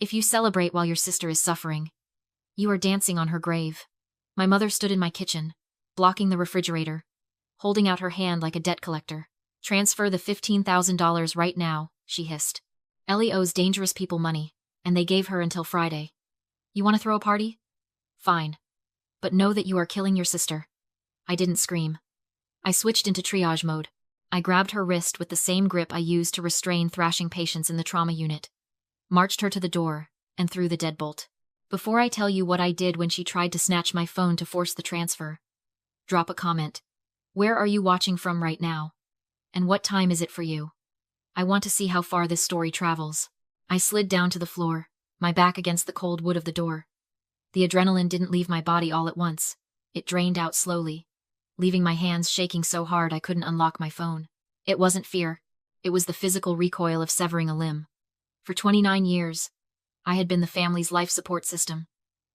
If you celebrate while your sister is suffering, you are dancing on her grave. My mother stood in my kitchen, blocking the refrigerator, holding out her hand like a debt collector. Transfer the $15,000 right now, she hissed. Ellie owes dangerous people money, and they gave her until Friday. You want to throw a party? Fine. But know that you are killing your sister. I didn't scream. I switched into triage mode. I grabbed her wrist with the same grip I used to restrain thrashing patients in the trauma unit, marched her to the door, and threw the deadbolt. Before I tell you what I did when she tried to snatch my phone to force the transfer, drop a comment. Where are you watching from right now? And what time is it for you? I want to see how far this story travels. I slid down to the floor, my back against the cold wood of the door. The adrenaline didn't leave my body all at once. It drained out slowly, leaving my hands shaking so hard I couldn't unlock my phone. It wasn't fear. It was the physical recoil of severing a limb. For 29 years, I had been the family's life support system,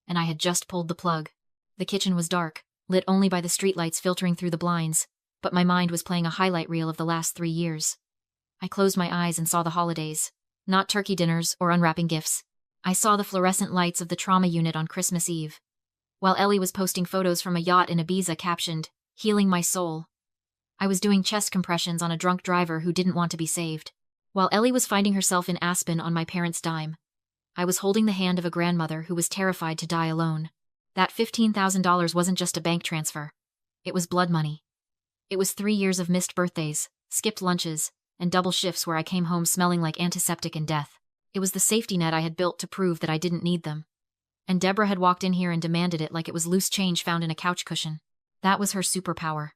and I had just pulled the plug. The kitchen was dark, lit only by the streetlights filtering through the blinds, but my mind was playing a highlight reel of the last 3 years. I closed my eyes and saw the holidays. Not turkey dinners or unwrapping gifts. I saw the fluorescent lights of the trauma unit on Christmas Eve, while Ellie was posting photos from a yacht in Ibiza captioned, "Healing my soul." I was doing chest compressions on a drunk driver who didn't want to be saved, while Ellie was finding herself in Aspen on my parents' dime. I was holding the hand of a grandmother who was terrified to die alone. That $15,000 wasn't just a bank transfer. It was blood money. It was 3 years of missed birthdays, skipped lunches, and double shifts where I came home smelling like antiseptic and death. It was the safety net I had built to prove that I didn't need them. And Deborah had walked in here and demanded it like it was loose change found in a couch cushion. That was her superpower.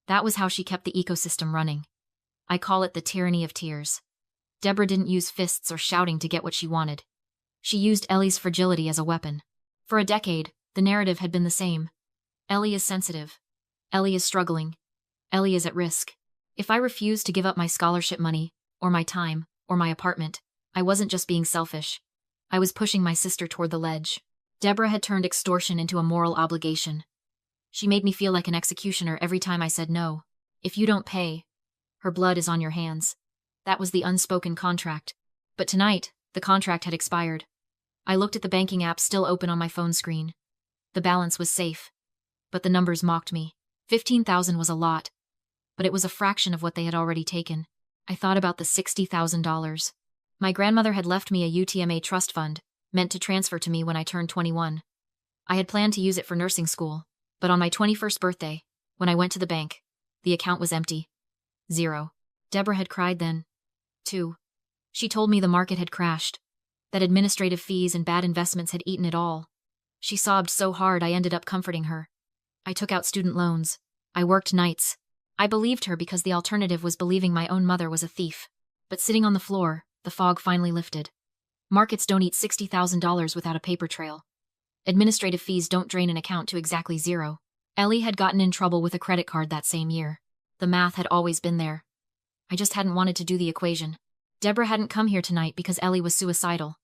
That was how she kept the ecosystem running. I call it the tyranny of tears. Deborah didn't use fists or shouting to get what she wanted. She used Ellie's fragility as a weapon. For a decade, the narrative had been the same. Ellie is sensitive. Ellie is struggling. Ellie is at risk. If I refused to give up my scholarship money, or my time, or my apartment, I wasn't just being selfish. I was pushing my sister toward the ledge. Deborah had turned extortion into a moral obligation. She made me feel like an executioner every time I said no. If you don't pay, her blood is on your hands. That was the unspoken contract. But tonight, the contract had expired. I looked at the banking app still open on my phone screen. The balance was safe, but the numbers mocked me. 15,000 was a lot, but it was a fraction of what they had already taken. I thought about the $60,000. My grandmother had left me a UTMA trust fund, meant to transfer to me when I turned 21. I had planned to use it for nursing school, but on my 21st birthday, when I went to the bank, the account was empty. 0. Deborah had cried then, too. She told me the market had crashed, that administrative fees and bad investments had eaten it all. She sobbed so hard I ended up comforting her. I took out student loans. I worked nights. I believed her because the alternative was believing my own mother was a thief. But sitting on the floor, the fog finally lifted. Markets don't eat $60,000 without a paper trail. Administrative fees don't drain an account to exactly 0. Ellie had gotten in trouble with a credit card that same year. The math had always been there. I just hadn't wanted to do the equation. Deborah hadn't come here tonight because Ellie was suicidal.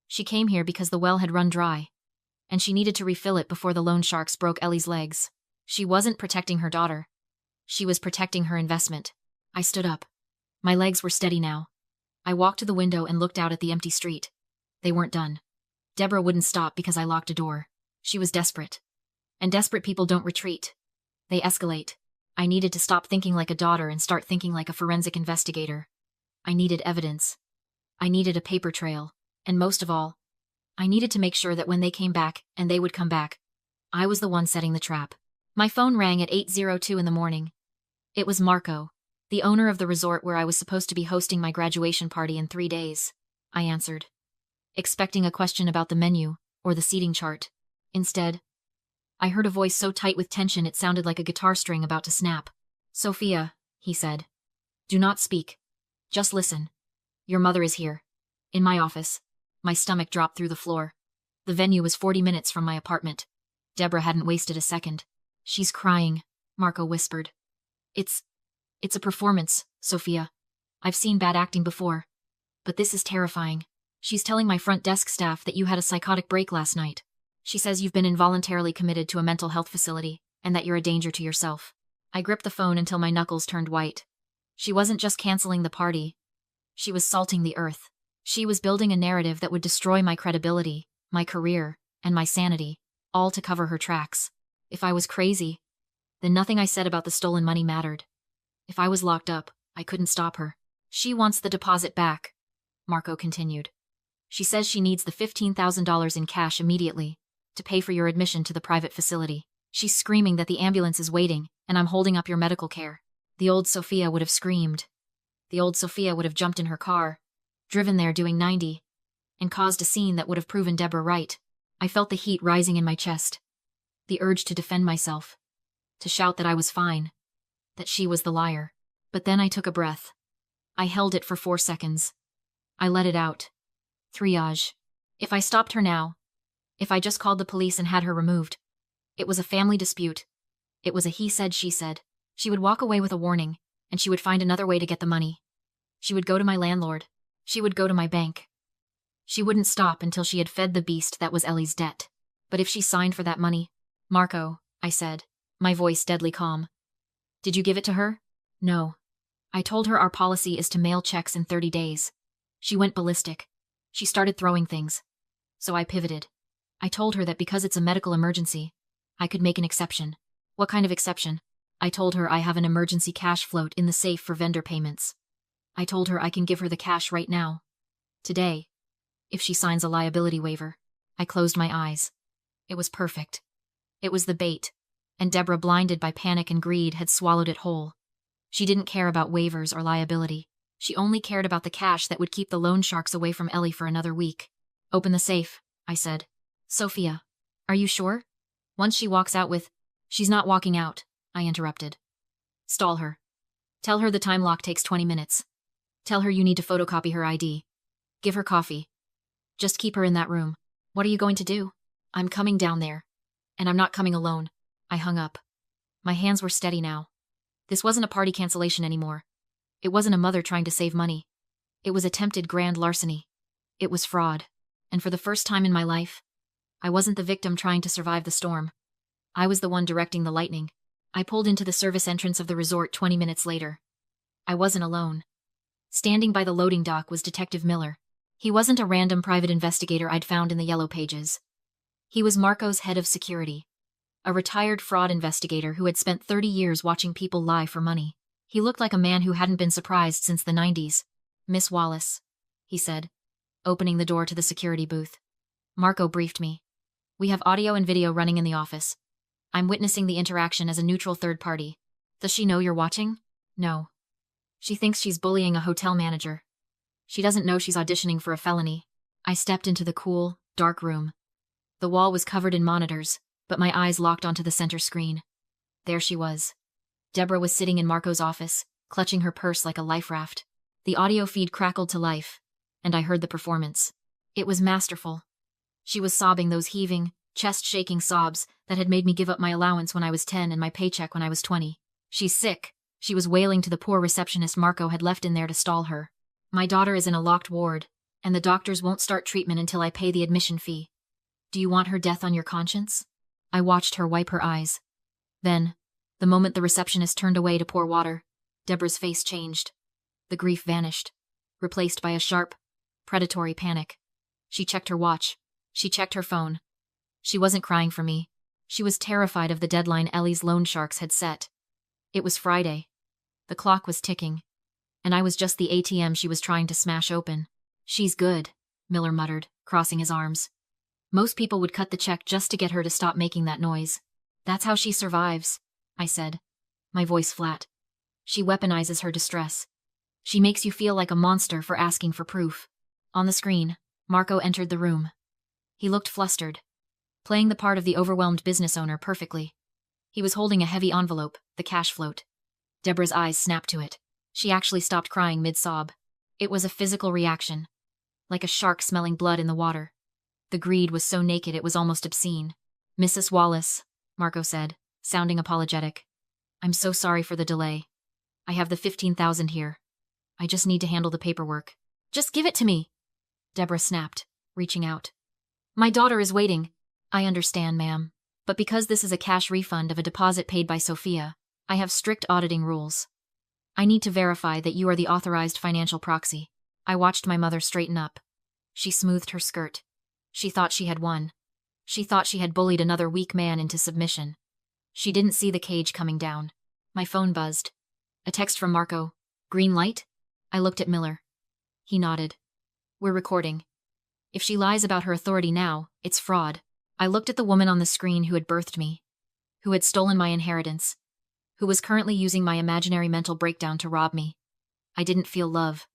She came here because the well had run dry, and she needed to refill it before the loan sharks broke Ellie's legs. She wasn't protecting her daughter. She was protecting her investment. I stood up. My legs were steady now. I walked to the window and looked out at the empty street. They weren't done. Deborah wouldn't stop because I locked a door. She was desperate. And desperate people don't retreat. They escalate. I needed to stop thinking like a daughter and start thinking like a forensic investigator. I needed evidence. I needed a paper trail. And most of all, I needed to make sure that when they came back, and they would come back, I was the one setting the trap. My phone rang at 8:02 in the morning. It was Marco, the owner of the resort where I was supposed to be hosting my graduation party in 3 days. I answered, expecting a question about the menu or the seating chart. Instead, I heard a voice so tight with tension it sounded like a guitar string about to snap. "Sophia," he said. "Do not speak. Just listen. Your mother is here. In my office." My stomach dropped through the floor. The venue was 40 minutes from my apartment. Deborah hadn't wasted a second. "She's crying," Marco whispered. It's a performance, Sophia. I've seen bad acting before. But this is terrifying. She's telling my front desk staff that you had a psychotic break last night. She says you've been involuntarily committed to a mental health facility, and that you're a danger to yourself." I gripped the phone until my knuckles turned white. She wasn't just canceling the party. She was salting the earth. She was building a narrative that would destroy my credibility, my career, and my sanity, all to cover her tracks. If I was crazy, then nothing I said about the stolen money mattered. If I was locked up, I couldn't stop her. She wants the deposit back, Marco continued. She says she needs the $15,000 in cash immediately to pay for your admission to the private facility. She's screaming that the ambulance is waiting and I'm holding up your medical care. The old Sophia would have screamed. The old Sophia would have jumped in her car, driven there doing 90, and caused a scene that would have proven Deborah right. I felt the heat rising in my chest, the urge to defend myself, to shout that I was fine, that she was the liar. But then I took a breath. I held it for 4 seconds. I let it out. Triage. If I stopped her now, if I just called the police and had her removed, it was a family dispute. It was a he said, she said. She would walk away with a warning, and she would find another way to get the money. She would go to my landlord. She would go to my bank. She wouldn't stop until she had fed the beast that was Ellie's debt. But if she signed for that money, Marco, I said, my voice deadly calm. Did you give it to her? No. I told her our policy is to mail checks in 30 days. She went ballistic. She started throwing things. So I pivoted. I told her that because it's a medical emergency, I could make an exception. What kind of exception? I told her I have an emergency cash float in the safe for vendor payments. I told her I can give her the cash right now. Today. If she signs a liability waiver. I closed my eyes. It was perfect. It was the bait. And Deborah, blinded by panic and greed, had swallowed it whole. She didn't care about waivers or liability. She only cared about the cash that would keep the loan sharks away from Ellie for another week. Open the safe, I said. Sophia, are you sure? Once she walks out with... She's not walking out, I interrupted. Stall her. Tell her the time lock takes 20 minutes. Tell her you need to photocopy her ID. Give her coffee. Just keep her in that room. What are you going to do? I'm coming down there. And I'm not coming alone. I hung up. My hands were steady now. This wasn't a party cancellation anymore. It wasn't a mother trying to save money. It was attempted grand larceny. It was fraud. And for the first time in my life, I wasn't the victim trying to survive the storm. I was the one directing the lightning. I pulled into the service entrance of the resort 20 minutes later. I wasn't alone. Standing by the loading dock was Detective Miller. He wasn't a random private investigator I'd found in the yellow pages. He was Marco's head of security, a retired fraud investigator who had spent 30 years watching people lie for money. He looked like a man who hadn't been surprised since the 90s. Miss Wallace, he said, opening the door to the security booth. Marco briefed me. We have audio and video running in the office. I'm witnessing the interaction as a neutral third party. Does she know you're watching? No. She thinks she's bullying a hotel manager. She doesn't know she's auditioning for a felony. I stepped into the cool, dark room. The wall was covered in monitors, but my eyes locked onto the center screen. There she was. Deborah was sitting in Marco's office, clutching her purse like a life raft. The audio feed crackled to life, and I heard the performance. It was masterful. She was sobbing those heaving, chest-shaking sobs that had made me give up my allowance when I was 10 and my paycheck when I was 20. She's sick, she was wailing to the poor receptionist Marco had left in there to stall her. My daughter is in a locked ward, and the doctors won't start treatment until I pay the admission fee. Do you want her death on your conscience? I watched her wipe her eyes. Then, the moment the receptionist turned away to pour water, Deborah's face changed. The grief vanished, replaced by a sharp, predatory panic. She checked her watch. She checked her phone. She wasn't crying for me. She was terrified of the deadline Ellie's loan sharks had set. It was Friday. The clock was ticking, and I was just the ATM she was trying to smash open. She's good, Miller muttered, crossing his arms. Most people would cut the check just to get her to stop making that noise. That's how she survives, I said, my voice flat. She weaponizes her distress. She makes you feel like a monster for asking for proof. On the screen, Marco entered the room. He looked flustered, playing the part of the overwhelmed business owner perfectly. He was holding a heavy envelope, the cash float. Deborah's eyes snapped to it. She actually stopped crying mid-sob. It was a physical reaction, like a shark smelling blood in the water. The greed was so naked it was almost obscene. Mrs. Wallace, Marco said, sounding apologetic. I'm so sorry for the delay. I have the $15,000 here. I just need to handle the paperwork. Just give it to me, Deborah snapped, reaching out. My daughter is waiting. I understand, ma'am. But because this is a cash refund of a deposit paid by Sophia, I have strict auditing rules. I need to verify that you are the authorized financial proxy. I watched my mother straighten up. She smoothed her skirt. She thought she had won. She thought she had bullied another weak man into submission. She didn't see the cage coming down. My phone buzzed. A text from Marco. Green light? I looked at Miller. He nodded. We're recording. If she lies about her authority now, it's fraud. I looked at the woman on the screen who had birthed me, who had stolen my inheritance, who was currently using my imaginary mental breakdown to rob me. I didn't feel love.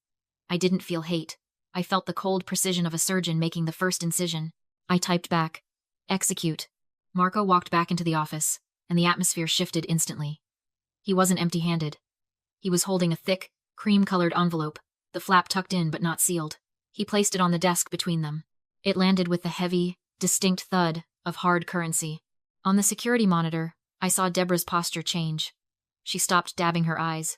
I didn't feel hate. I felt the cold precision of a surgeon making the first incision. I typed back. Execute. Marco walked back into the office, and the atmosphere shifted instantly. He wasn't empty-handed. He was holding a thick, cream-colored envelope, the flap tucked in but not sealed. He placed it on the desk between them. It landed with the heavy, distinct thud of hard currency. On the security monitor, I saw Deborah's posture change. She stopped dabbing her eyes.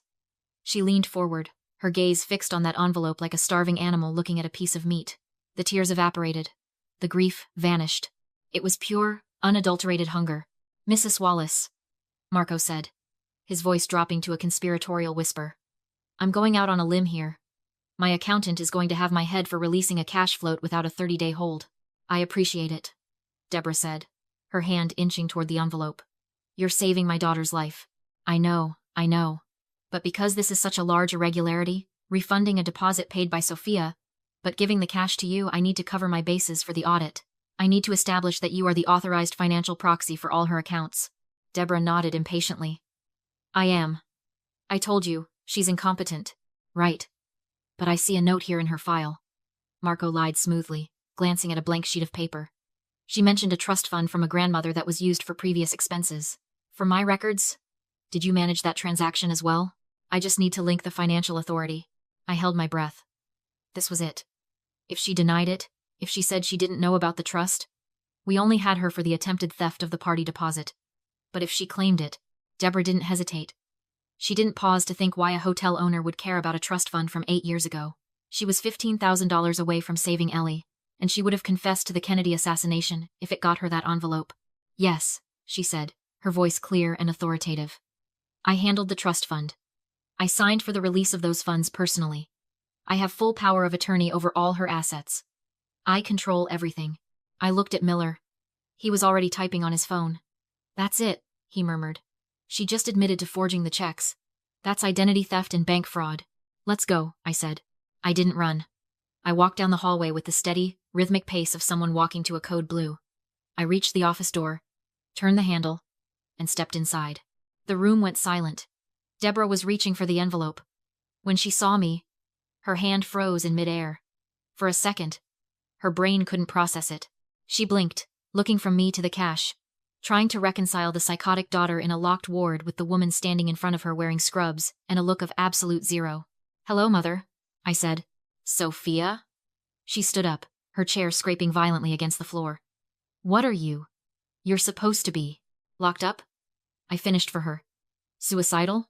She leaned forward, her gaze fixed on that envelope like a starving animal looking at a piece of meat. The tears evaporated. The grief vanished. It was pure, unadulterated hunger. Mrs. Wallace, Marco said, his voice dropping to a conspiratorial whisper. I'm going out on a limb here. My accountant is going to have my head for releasing a cash float without a 30-day hold. I appreciate it, Deborah said, her hand inching toward the envelope. You're saving my daughter's life. I know. But because this is such a large irregularity, refunding a deposit paid by Sophia, but giving the cash to you, I need to cover my bases for the audit. I need to establish that you are the authorized financial proxy for all her accounts. Deborah nodded impatiently. I am. I told you, she's incompetent. Right. But I see a note here in her file. Marco lied smoothly, glancing at a blank sheet of paper. She mentioned a trust fund from a grandmother that was used for previous expenses. For my records, did you manage that transaction as well? I just need to link the financial authority. I held my breath. This was it. If she denied it, if she said she didn't know about the trust, we only had her for the attempted theft of the party deposit. But if she claimed it, Deborah didn't hesitate. She didn't pause to think why a hotel owner would care about a trust fund from 8 years ago. She was $15,000 away from saving Ellie, and she would have confessed to the Kennedy assassination if it got her that envelope. Yes, she said, her voice clear and authoritative. I handled the trust fund. I signed for the release of those funds personally. I have full power of attorney over all her assets. I control everything. I looked at Miller. He was already typing on his phone. That's it, he murmured. She just admitted to forging the checks. That's identity theft and bank fraud. Let's go, I said. I didn't run. I walked down the hallway with the steady, rhythmic pace of someone walking to a code blue. I reached the office door, turned the handle, and stepped inside. The room went silent. Deborah was reaching for the envelope. When she saw me, her hand froze in midair. For a second, her brain couldn't process it. She blinked, looking from me to the cash, trying to reconcile the psychotic daughter in a locked ward with the woman standing in front of her wearing scrubs and a look of absolute zero. Hello, Mother, I said. Sophia? She stood up, her chair scraping violently against the floor. What are you? You're supposed to be. Locked up? I finished for her. Suicidal?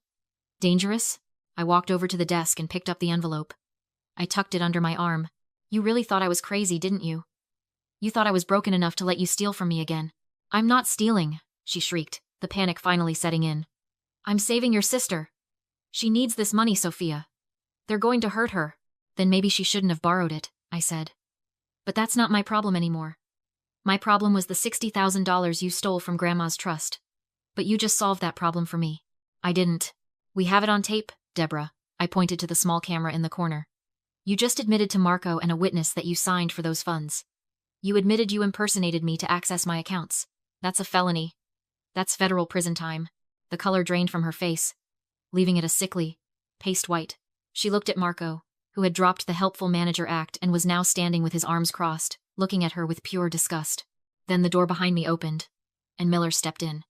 Dangerous? I walked over to the desk and picked up the envelope. I tucked it under my arm. You really thought I was crazy, didn't you? You thought I was broken enough to let you steal from me again. I'm not stealing, she shrieked, the panic finally setting in. I'm saving your sister. She needs this money, Sophia. They're going to hurt her. Then maybe she shouldn't have borrowed it, I said. But that's not my problem anymore. My problem was the $60,000 you stole from Grandma's trust. But you just solved that problem for me. I didn't. We have it on tape, Deborah. I pointed to the small camera in the corner. You just admitted to Marco and a witness that you signed for those funds. You admitted you impersonated me to access my accounts. That's a felony. That's federal prison time. The color drained from her face, leaving it a sickly, paste white. She looked at Marco, who had dropped the helpful manager act and was now standing with his arms crossed, looking at her with pure disgust. Then the door behind me opened, and Miller stepped in.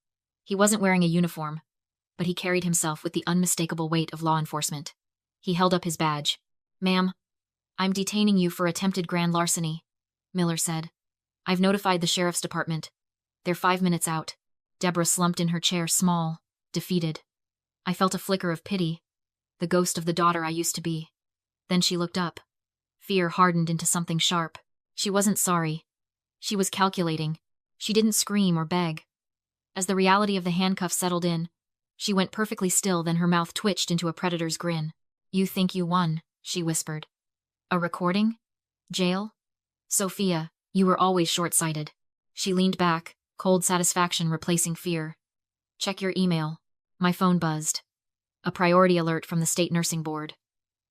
He wasn't wearing a uniform, but he carried himself with the unmistakable weight of law enforcement. He held up his badge. Ma'am, I'm detaining you for attempted grand larceny, Miller said. I've notified the sheriff's department. They're 5 minutes out. Deborah slumped in her chair, small, defeated. I felt a flicker of pity, the ghost of the daughter I used to be. Then she looked up. Fear hardened into something sharp. She wasn't sorry. She was calculating. She didn't scream or beg. As the reality of the handcuffs settled in, she went perfectly still, then her mouth twitched into a predator's grin. You think you won, she whispered. A recording? Jail? Sophia, you were always short-sighted. She leaned back, cold satisfaction replacing fear. Check your email. My phone buzzed. A priority alert from the state nursing board.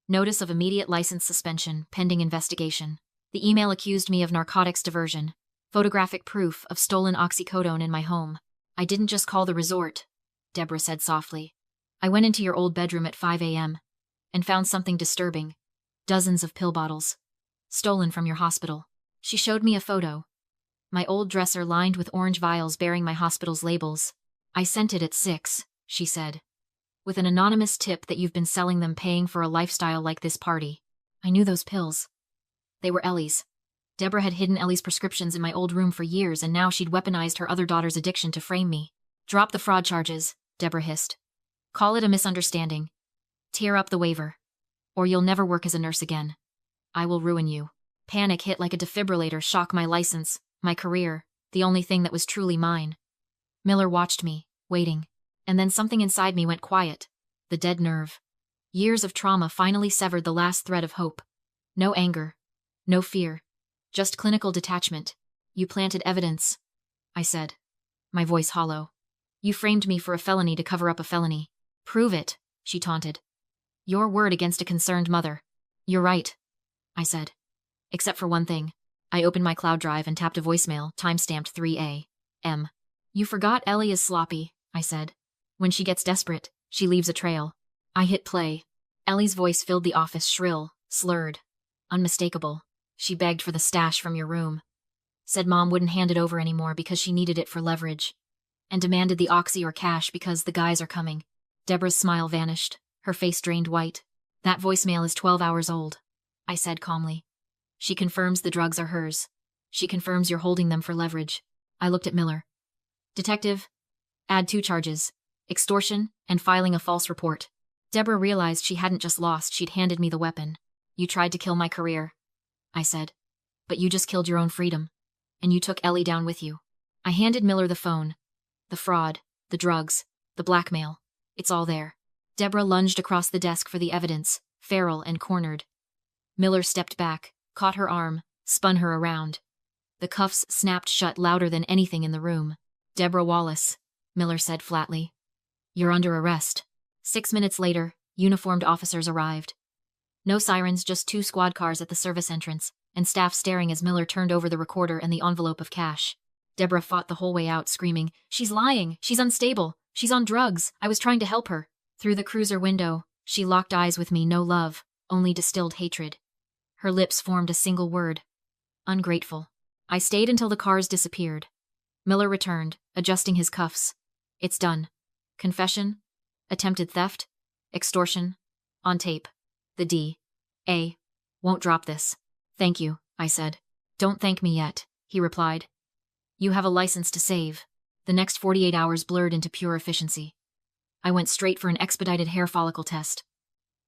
Notice of immediate license suspension, pending investigation. The email accused me of narcotics diversion. Photographic proof of stolen oxycodone in my home. I didn't just call the resort, Deborah said softly. I went into your old bedroom at 5 a.m. and found something disturbing. Dozens of pill bottles. Stolen from your hospital. She showed me a photo. My old dresser lined with orange vials bearing my hospital's labels. I sent it at 6, she said. With an anonymous tip that you've been selling them paying for a lifestyle like this party. I knew those pills. They were Ellie's. Deborah had hidden Ellie's prescriptions in my old room for years, and now she'd weaponized her other daughter's addiction to frame me. Drop the fraud charges, Deborah hissed. Call it a misunderstanding. Tear up the waiver. Or you'll never work as a nurse again. I will ruin you. Panic hit like a defibrillator, shock my license, my career, the only thing that was truly mine. Miller watched me, waiting. And then something inside me went quiet. The dead nerve. Years of trauma finally severed the last thread of hope. No anger. No fear. Just clinical detachment. You planted evidence, I said, my voice hollow. You framed me for a felony to cover up a felony. Prove it, she taunted. Your word against a concerned mother. You're right, I said. Except for one thing. I opened my cloud drive and tapped a voicemail, timestamped 3 a.m. You forgot Ellie is sloppy, I said. When she gets desperate, she leaves a trail. I hit play. Ellie's voice filled the office, shrill, slurred, unmistakable. She begged for the stash from your room. Said Mom wouldn't hand it over anymore because she needed it for leverage. And demanded the oxy or cash because the guys are coming. Deborah's smile vanished. Her face drained white. That voicemail is 12 hours old, I said calmly. She confirms the drugs are hers. She confirms you're holding them for leverage. I looked at Miller. Detective, add 2 charges. Extortion and filing a false report. Deborah realized she hadn't just lost, she'd handed me the weapon. You tried to kill my career, I said. But you just killed your own freedom. And you took Ellie down with you. I handed Miller the phone. The fraud, the drugs, the blackmail. It's all there. Deborah lunged across the desk for the evidence, feral and cornered. Miller stepped back, caught her arm, spun her around. The cuffs snapped shut louder than anything in the room. Deborah Wallace, Miller said flatly. You're under arrest. 6 minutes later, uniformed officers arrived. No sirens, just 2 squad cars at the service entrance, and staff staring as Miller turned over the recorder and the envelope of cash. Deborah fought the whole way out, screaming, She's lying! She's unstable! She's on drugs! I was trying to help her! Through the cruiser window, she locked eyes with me, no love, only distilled hatred. Her lips formed a single word. Ungrateful. I stayed until the cars disappeared. Miller returned, adjusting his cuffs. It's done. Confession? Attempted theft? Extortion? On tape. The D.A. won't drop this. Thank you, I said. Don't thank me yet, he replied. You have a license to save. The next 48 hours blurred into pure efficiency. I went straight for an expedited hair follicle test.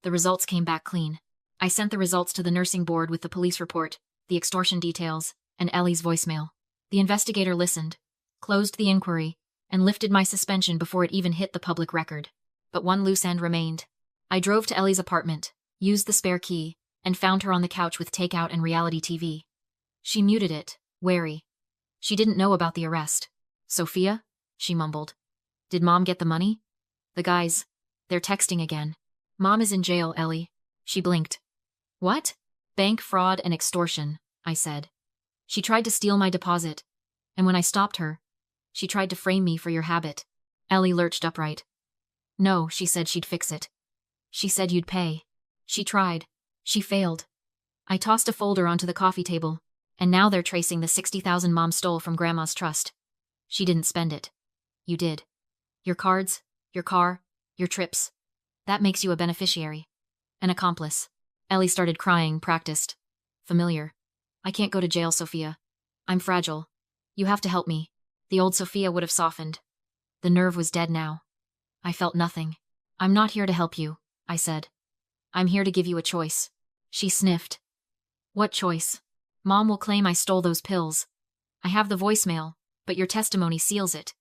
The results came back clean. I sent the results to the nursing board with the police report, the extortion details, and Ellie's voicemail. The investigator listened, closed the inquiry, and lifted my suspension before it even hit the public record. But one loose end remained. I drove to Ellie's apartment, used the spare key, and found her on the couch with takeout and reality TV. She muted it, wary. She didn't know about the arrest. Sophia? She mumbled. Did Mom get the money? The guys. They're texting again. Mom is in jail, Ellie. She blinked. What? Bank fraud and extortion, I said. She tried to steal my deposit. And when I stopped her, she tried to frame me for your habit. Ellie lurched upright. No, she said she'd fix it. She said you'd pay. She tried. She failed. I tossed a folder onto the coffee table, and now they're tracing the 60,000 Mom stole from Grandma's trust. She didn't spend it. You did. Your cards, your car, your trips. That makes you a beneficiary. An accomplice. Ellie started crying, practiced. Familiar. I can't go to jail, Sophia. I'm fragile. You have to help me. The old Sophia would have softened. The nerve was dead now. I felt nothing. I'm not here to help you, I said. I'm here to give you a choice. She sniffed. What choice? Mom will claim I stole those pills. I have the voicemail, but your testimony seals it.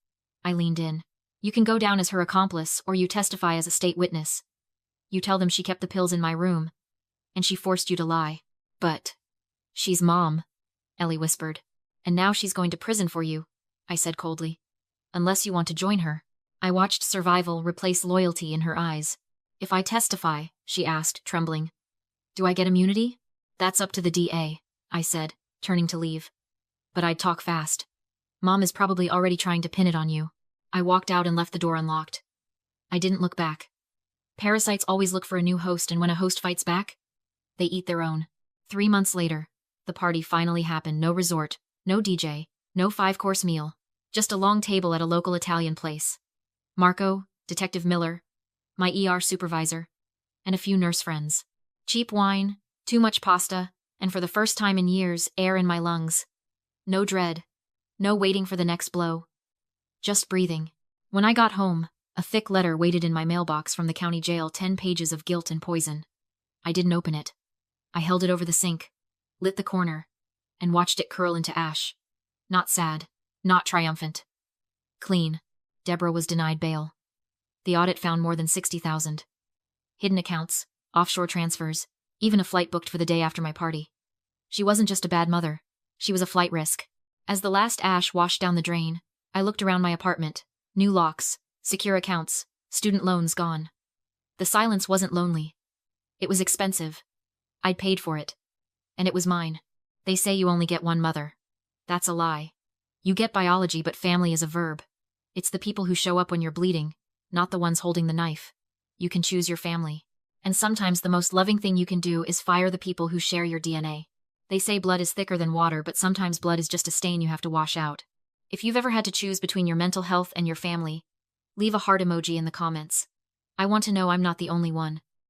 I leaned in. You can go down as her accomplice, or you testify as a state witness. You tell them she kept the pills in my room, and she forced you to lie. But she's Mom, Ellie whispered. And now she's going to prison for you, I said coldly. Unless you want to join her. I watched survival replace loyalty in her eyes. If I testify, she asked, trembling. Do I get immunity? That's up to the DA, I said, turning to leave. But I'd talk fast. Mom is probably already trying to pin it on you. I walked out and left the door unlocked. I didn't look back. Parasites always look for a new host, and when a host fights back, they eat their own. 3 months later, the party finally happened. No resort, no DJ, no 5-course meal. Just a long table at a local Italian place. Marco, Detective Miller, my ER supervisor, and a few nurse friends. Cheap wine, too much pasta, and for the first time in years, air in my lungs. No dread. No waiting for the next blow. Just breathing. When I got home, a thick letter waited in my mailbox from the county jail, 10 pages of guilt and poison. I didn't open it. I held it over the sink, lit the corner, and watched it curl into ash. Not sad, not triumphant. Clean. Deborah was denied bail. The audit found more than $60,000. Hidden accounts, offshore transfers, even a flight booked for the day after my party. She wasn't just a bad mother. She was a flight risk. As the last ash washed down the drain, I looked around my apartment. New locks, secure accounts, student loans gone. The silence wasn't lonely. It was expensive. I'd paid for it. And it was mine. They say you only get one mother. That's a lie. You get biology, but family is a verb. It's the people who show up when you're bleeding, not the ones holding the knife. You can choose your family. And sometimes the most loving thing you can do is fire the people who share your DNA. They say blood is thicker than water, but sometimes blood is just a stain you have to wash out. If you've ever had to choose between your mental health and your family, leave a heart emoji in the comments. I want to know I'm not the only one.